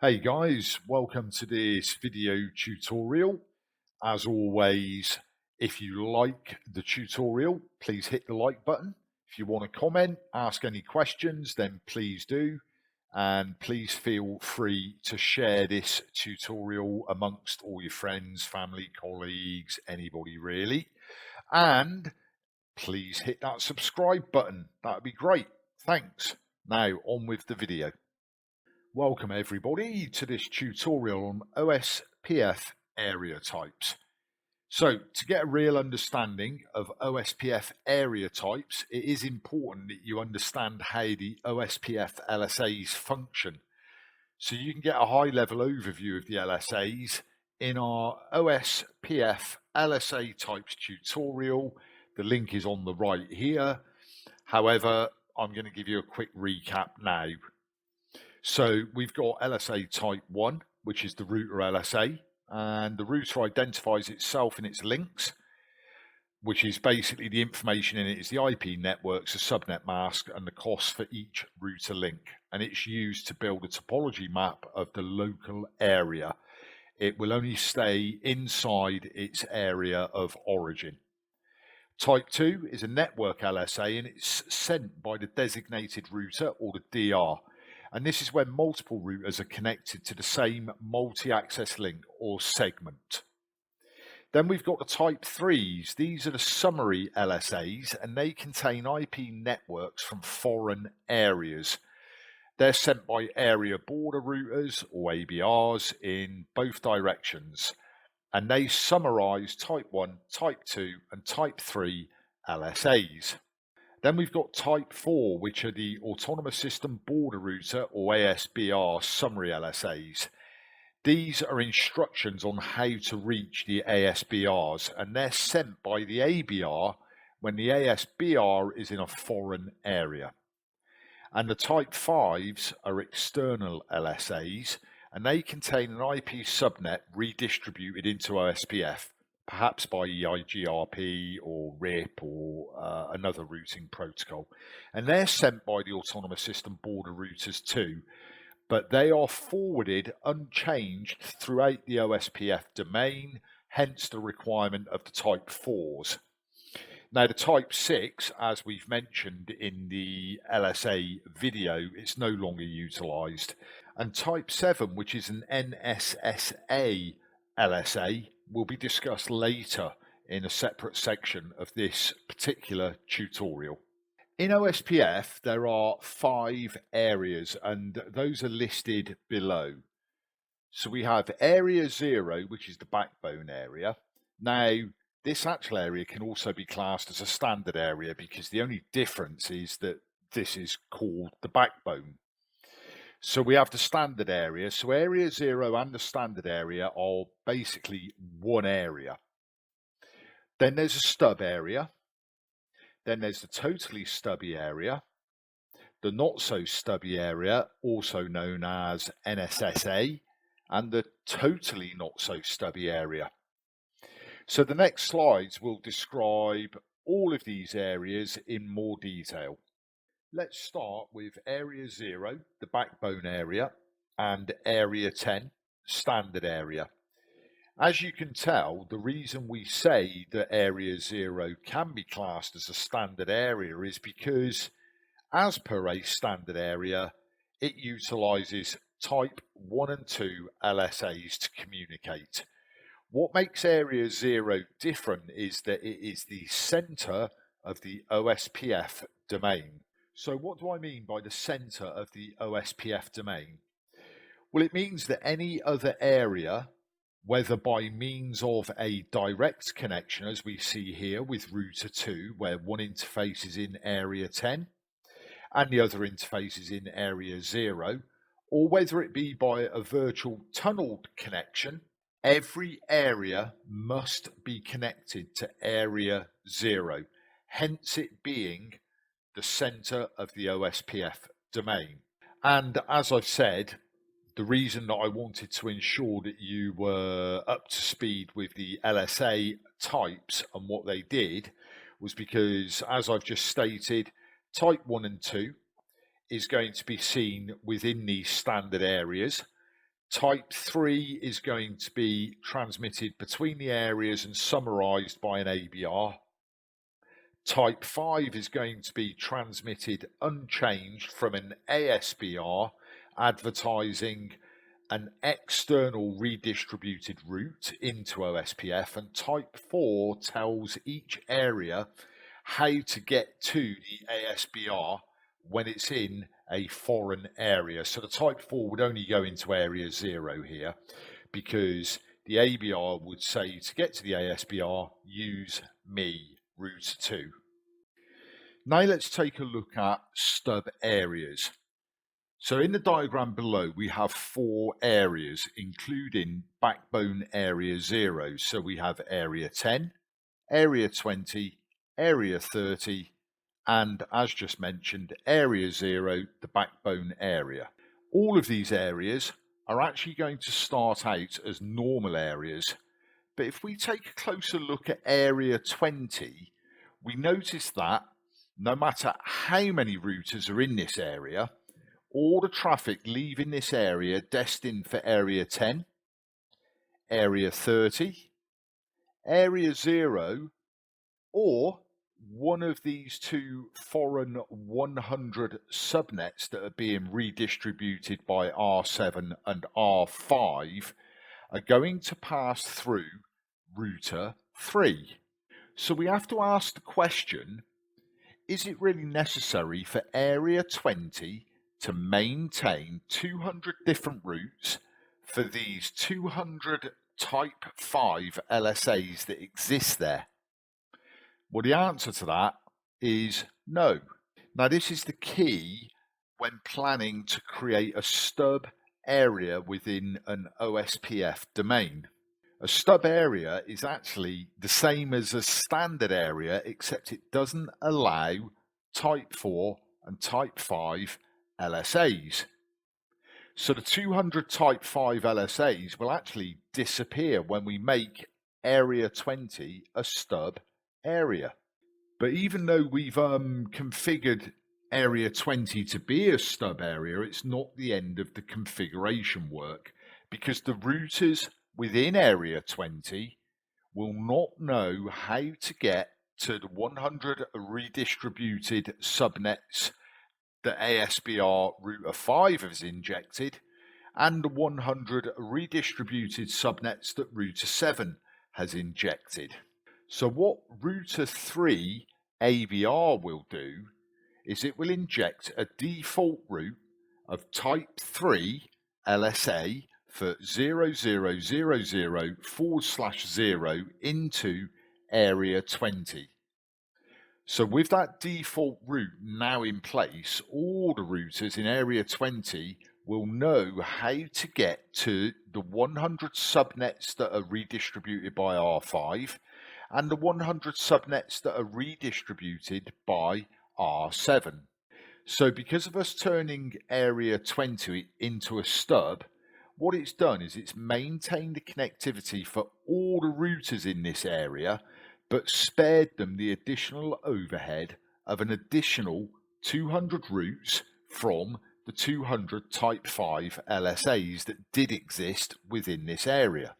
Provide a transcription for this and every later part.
Hey guys, welcome to this video tutorial. As always, if you like the tutorial, please hit the like button. If you want to comment, ask any questions, then please do. And please feel free to share this tutorial amongst all your friends, family, colleagues, anybody really. And please hit that subscribe button. That would be great. Thanks. Now on with the video. Welcome everybody to this tutorial on OSPF area types. So to get a real understanding of OSPF area types, it is important that you understand how the OSPF LSAs function. So you can get a high level overview of the LSAs in our OSPF LSA types tutorial. The link is on the right here. However, I'm going to give you a quick recap now. So we've got LSA Type 1, which is the router LSA, and the router identifies itself and its links, which is basically the information in it is the IP networks, the subnet mask, and the cost for each router link. And it's used to build a topology map of the local area. It will only stay inside its area of origin. Type 2 is a network LSA, and it's sent by the designated router or the DR. And this is when multiple routers are connected to the same multi-access link or segment. Then we've got the Type 3s. These are the summary LSAs, and they contain IP networks from foreign areas. They're sent by area border routers or ABRs in both directions. And they summarize Type 1, Type 2, and Type 3 LSAs. Then we've got Type 4, which are the Autonomous System Border Router or ASBR summary LSAs. These are instructions on how to reach the ASBRs, and they're sent by the ABR when the ASBR is in a foreign area. And the Type 5s are external LSAs, and they contain an IP subnet redistributed into OSPF, perhaps by EIGRP or RIP or another routing protocol. And they're sent by the Autonomous System Border Routers too, but they are forwarded unchanged throughout the OSPF domain, hence the requirement of the Type 4s. Now the Type 6, as we've mentioned in the LSA video, is no longer utilised. And Type 7, which is an NSSA LSA, will be discussed later in a separate section of this particular tutorial. In OSPF, there are 5 areas, and those are listed below. So we have Area 0, which is the backbone area. Now, this actual area can also be classed as a standard area because the only difference is that this is called the backbone. So we have the standard area. So Area 0 and the standard area are basically one area. Then there's a stub area. Then there's the totally stubby area. The not so stubby area, also known as NSSA, and the totally not so stubby area. So the next slides will describe all of these areas in more detail. Let's start with Area 0, the backbone area, and Area 10, standard area. As you can tell, the reason we say that Area 0 can be classed as a standard area is because, as per a standard area, it utilises Type 1 and 2 LSAs to communicate. What makes Area 0 different is that it is the centre of the OSPF domain. So what do I mean by the centre of the OSPF domain? Well, it means that any other area, whether by means of a direct connection, as we see here with router 2, where one interface is in Area 10 and the other interface is in Area 0, or whether it be by a virtual tunneled connection, every area must be connected to Area 0, hence it being the centre of the OSPF domain. And as I've said, the reason that I wanted to ensure that you were up to speed with the LSA types and what they did was because, as I've just stated, Type 1 and 2 is going to be seen within these standard areas. Type 3 is going to be transmitted between the areas and summarized by an ABR. Type 5 is going to be transmitted unchanged from an ASBR, advertising an external redistributed route into OSPF, and Type 4 tells each area how to get to the ASBR when it's in a foreign area. So the Type 4 would only go into area 0 here, because the ABR would say to get to the ASBR, use me route 2. Now let's take a look at stub areas. So in the diagram below, we have 4 areas, including backbone area 0. So we have area 10, area 20, area 30, and as just mentioned, area 0, the backbone area. All of these areas are actually going to start out as normal areas. But if we take a closer look at area 20, we notice that no matter how many routers are in this area, all the traffic leaving this area destined for area 10, area 30, area 0, or one of these 2 foreign 100 subnets that are being redistributed by R7 and R5 are going to pass through router 3. So we have to ask the question, is it really necessary for area 20 to maintain 200 different routes for these 200 type 5 LSAs that exist there? Well, the answer to that is no. Now, this is the key when planning to create a stub area within an OSPF domain. A stub area is actually the same as a standard area, except it doesn't allow type 4 and type 5 LSAs. So the 200 type 5 LSAs will actually disappear when we make area 20 a stub area. But even though we've configured area 20 to be a stub area, it's not the end of the configuration work, because the routers within area 20 will not know how to get to the 100 redistributed subnets that ASBR router 5 has injected, and the 100 redistributed subnets that router 7 has injected. So what router 3 ABR will do is it will inject a default route of type 3 LSA for 0000/0 into area 20. So with that default route now in place, all the routers in area 20 will know how to get to the 100 subnets that are redistributed by R5 and the 100 subnets that are redistributed by R7. So because of us turning area 20 into a stub, what it's done is it's maintained the connectivity for all the routers in this area, but spared them the additional overhead of an additional 200 routes from the 200 type 5 LSAs that did exist within this area.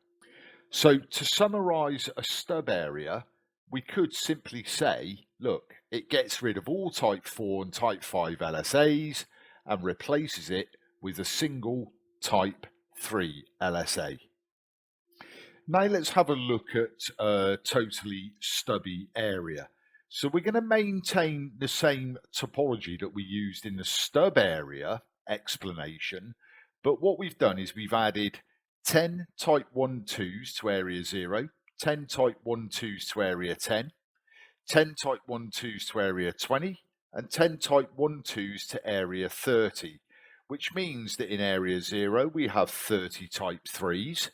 So to summarize a stub area, we could simply say, look, it gets rid of all type 4 and type 5 LSAs and replaces it with a single type 3 LSA. Now let's have a look at a totally stubby area. So we're going to maintain the same topology that we used in the stub area explanation, but what we've done is we've added 10 type 1-2s to area 0, 10 type 1-2s to area 10, 10 type 1-2s to area 20, and 10 type 1-2s to area 30, which means that in area 0 we have 30 type 3s,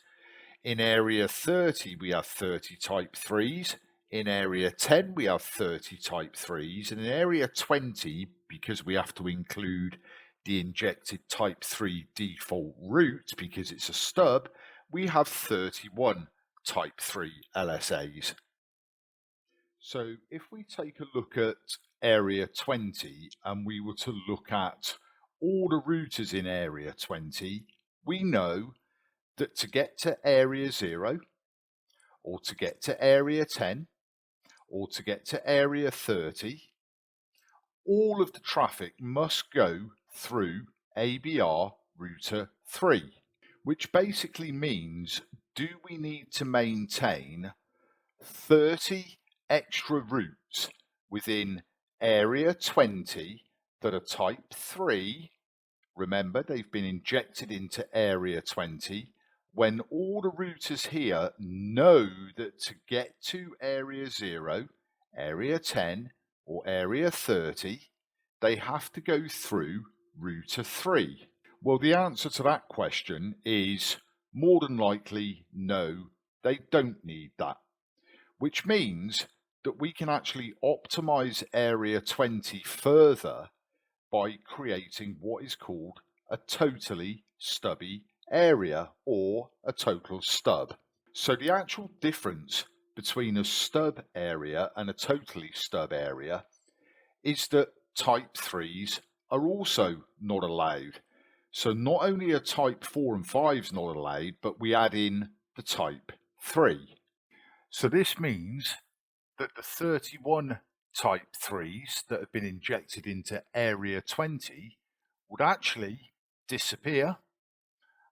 in area 30 we have 30 type 3s, in area 10 we have 30 type 3s, and in area 20, because we have to include the injected type 3 default route because it's a stub, we have 31 type 3 LSAs. So if we take a look at area 20 and we were to look at all the routers in area 20, we know that to get to area 0, or to get to area 10, or to get to area 30, all of the traffic must go through ABR router 3, which basically means, do we need to maintain 30 extra routes within area 20 that are type 3? Remember, they've been injected into area 20 when all the routers here know that to get to area 0, area 10, or area 30, they have to go through router 3. Well, the answer to that question is more than likely no, they don't need that, which means that we can actually optimize area 20 further by creating what is called a totally stubby area, or a total stub. So the actual difference between a stub area and a totally stub area is that type 3s are also not allowed. So not only are type 4 and 5s not allowed, but we add in the type 3. So this means that the 31 type 3s that have been injected into area 20 would actually disappear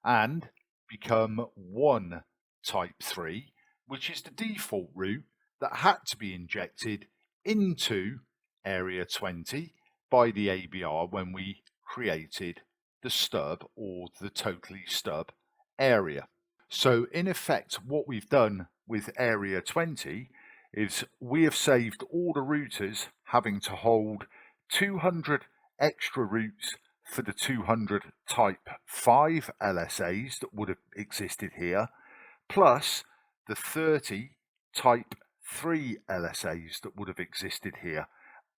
and become one type 3, which is the default route that had to be injected into area 20 by the ABR when we created the stub, or the totally stub area. So in effect, what we've done with area 20 is we have saved all the routers having to hold 200 extra routes for the 200 type 5 LSAs that would have existed here, plus the 30 type 3 LSAs that would have existed here,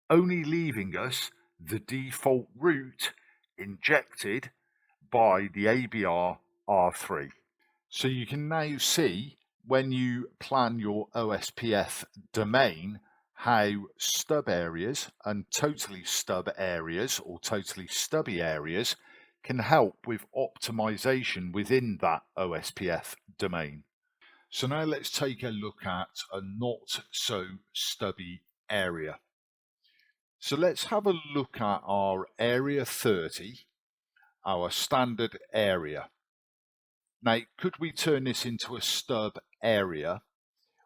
only leaving us the default route injected by the ABR R3. So you can now see, when you plan your OSPF domain, how stub areas and totally stub areas, or totally stubby areas, can help with optimization within that OSPF domain. So now let's take a look at a not so stubby area. So let's have a look at our area 30, our standard area. Now, could we turn this into a stub area?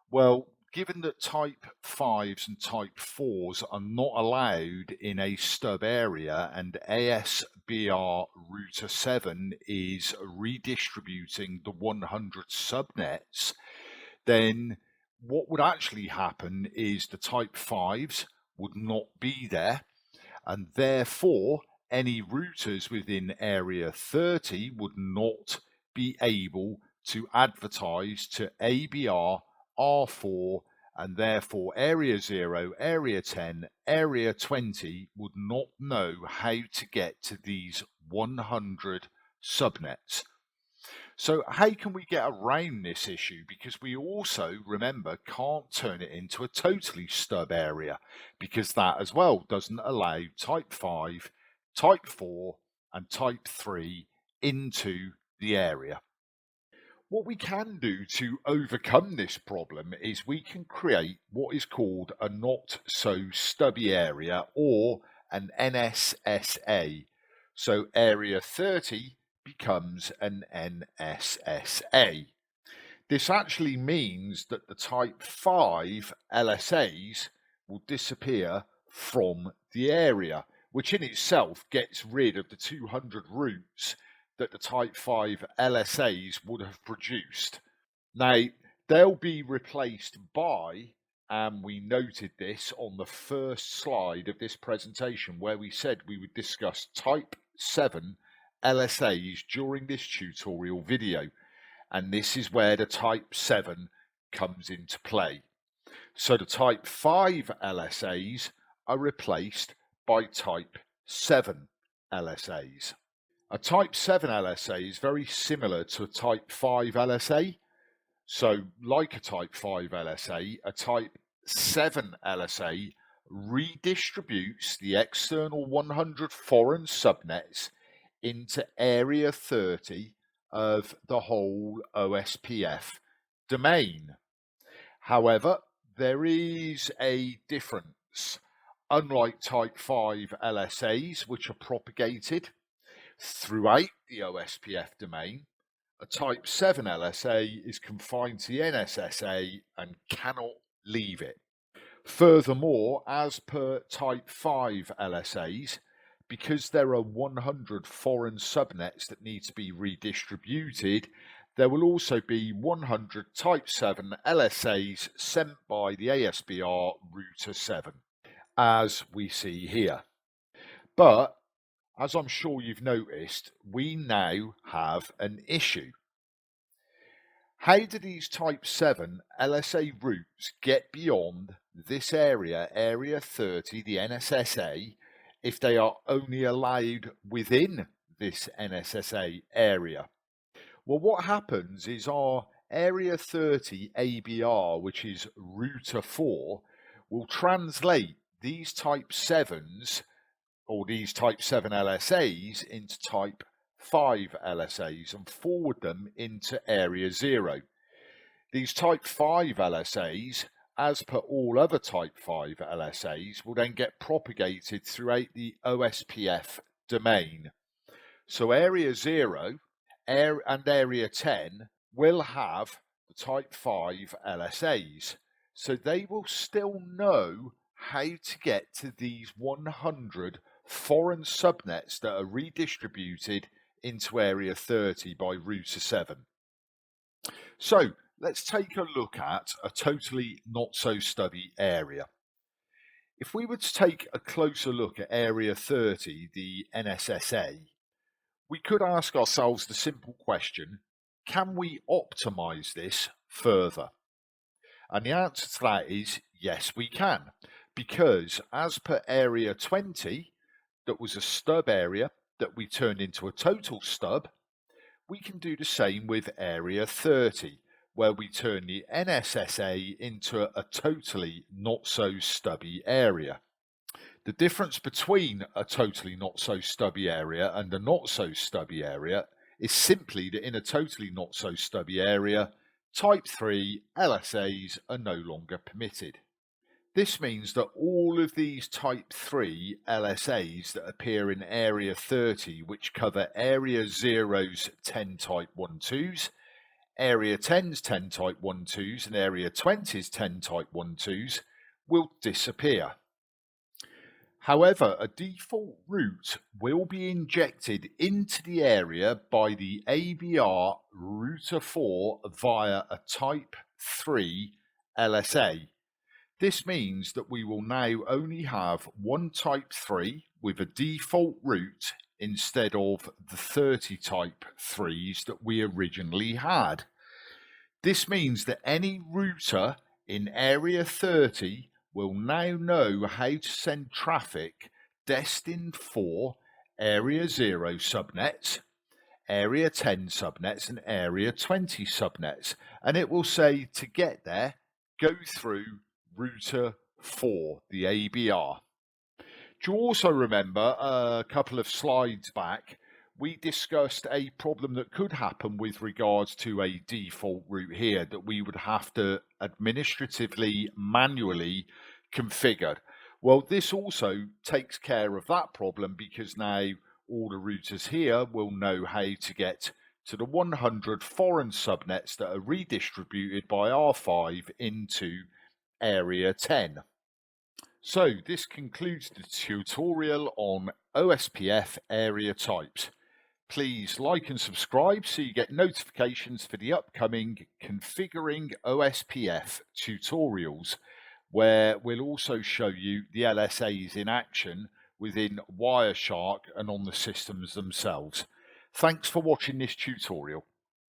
Well, given that type 5s and type 4s are not allowed in a stub area, and ASBR router 7 is redistributing the 100 subnets, then what would actually happen is the type 5s would not be there, and therefore any routers within area 30 would not be able to advertise to ABR R4, and therefore area 0, area 10, area 20 would not know how to get to these 100 subnets. So how can we get around this issue? Because we also, remember, can't turn it into a totally stub area, because that as well doesn't allow type 5, type 4 and type 3 into the area. What we can do to overcome this problem is we can create what is called a not so stubby area, or an NSSA. So area 30 becomes an NSSA. This actually means that the type 5 LSAs will disappear from the area, which in itself gets rid of the 200 routes that the type 5 LSAs would have produced. Now, they'll be replaced by, and we noted this on the first slide of this presentation where we said we would discuss type 7 LSAs during this tutorial video, and this is where the type 7 comes into play. So the type 5 LSAs are replaced by type 7 LSAs. A type 7 LSA is very similar to a type 5 LSA. So like a type 5 LSA, a type 7 LSA redistributes the external 100 foreign subnets into area 30 of the whole OSPF domain. However, there is a difference. Unlike Type 5 LSAs, which are propagated throughout the OSPF domain, a Type 7 LSA is confined to the NSSA and cannot leave it. Furthermore, as per Type 5 LSAs, because there are 100 foreign subnets that need to be redistributed, there will also be 100 Type 7 LSAs sent by the ASBR router 7, as we see here. But, as I'm sure you've noticed, we now have an issue. How do these Type 7 LSA routes get beyond this area, Area 30, the NSSA, if they are only allowed within this NSSA area? Well, what happens is our Area 30 ABR, which is router 4, will translate these Type 7s or these Type 7 LSAs into Type 5 LSAs and forward them into Area 0. These Type 5 LSAs, as per all other Type 5 LSAs, will then get propagated throughout the OSPF domain. So Area 0 and Area 10 will have the Type 5 LSAs. So they will still know how to get to these 100 foreign subnets that are redistributed into Area 30 by router 7. So let's take a look at a totally not so stubby area. If we were to take a closer look at Area 30, the NSSA, we could ask ourselves the simple question, can we optimize this further? And the answer to that is yes, we can, because as per Area 20, that was a stub area that we turned into a total stub, we can do the same with Area 30, where we turn the NSSA into a totally not so stubby area. The difference between a totally not so stubby area and a not so stubby area is simply that in a totally not so stubby area, Type 3 LSAs are no longer permitted. This means that all of these Type 3 LSAs that appear in Area 30, which cover Area 0's 10 Type 12s, Area 10's 10 Type 12s, and Area 20's 10 Type 12s, will disappear. However, a default route will be injected into the area by the ABR router 4 via a Type 3 LSA. This means that we will now only have one Type 3 with a default route instead of the 30 Type 3s that we originally had. This means that any router in Area 30 will now know how to send traffic destined for Area 0 subnets, Area 10 subnets, and Area 20 subnets. And it will say to get there, go through router 4, the ABR. Do you also remember a couple of slides back, we discussed a problem that could happen with regards to a default route here that we would have to administratively, manually configure. Well, this also takes care of that problem because now all the routers here will know how to get to the 100 foreign subnets that are redistributed by R5 into Area 10. So this concludes the tutorial on OSPF area types. Please like and subscribe so you get notifications for the upcoming Configuring OSPF tutorials, where we'll also show you the LSAs in action within Wireshark and on the systems themselves. Thanks for watching this tutorial.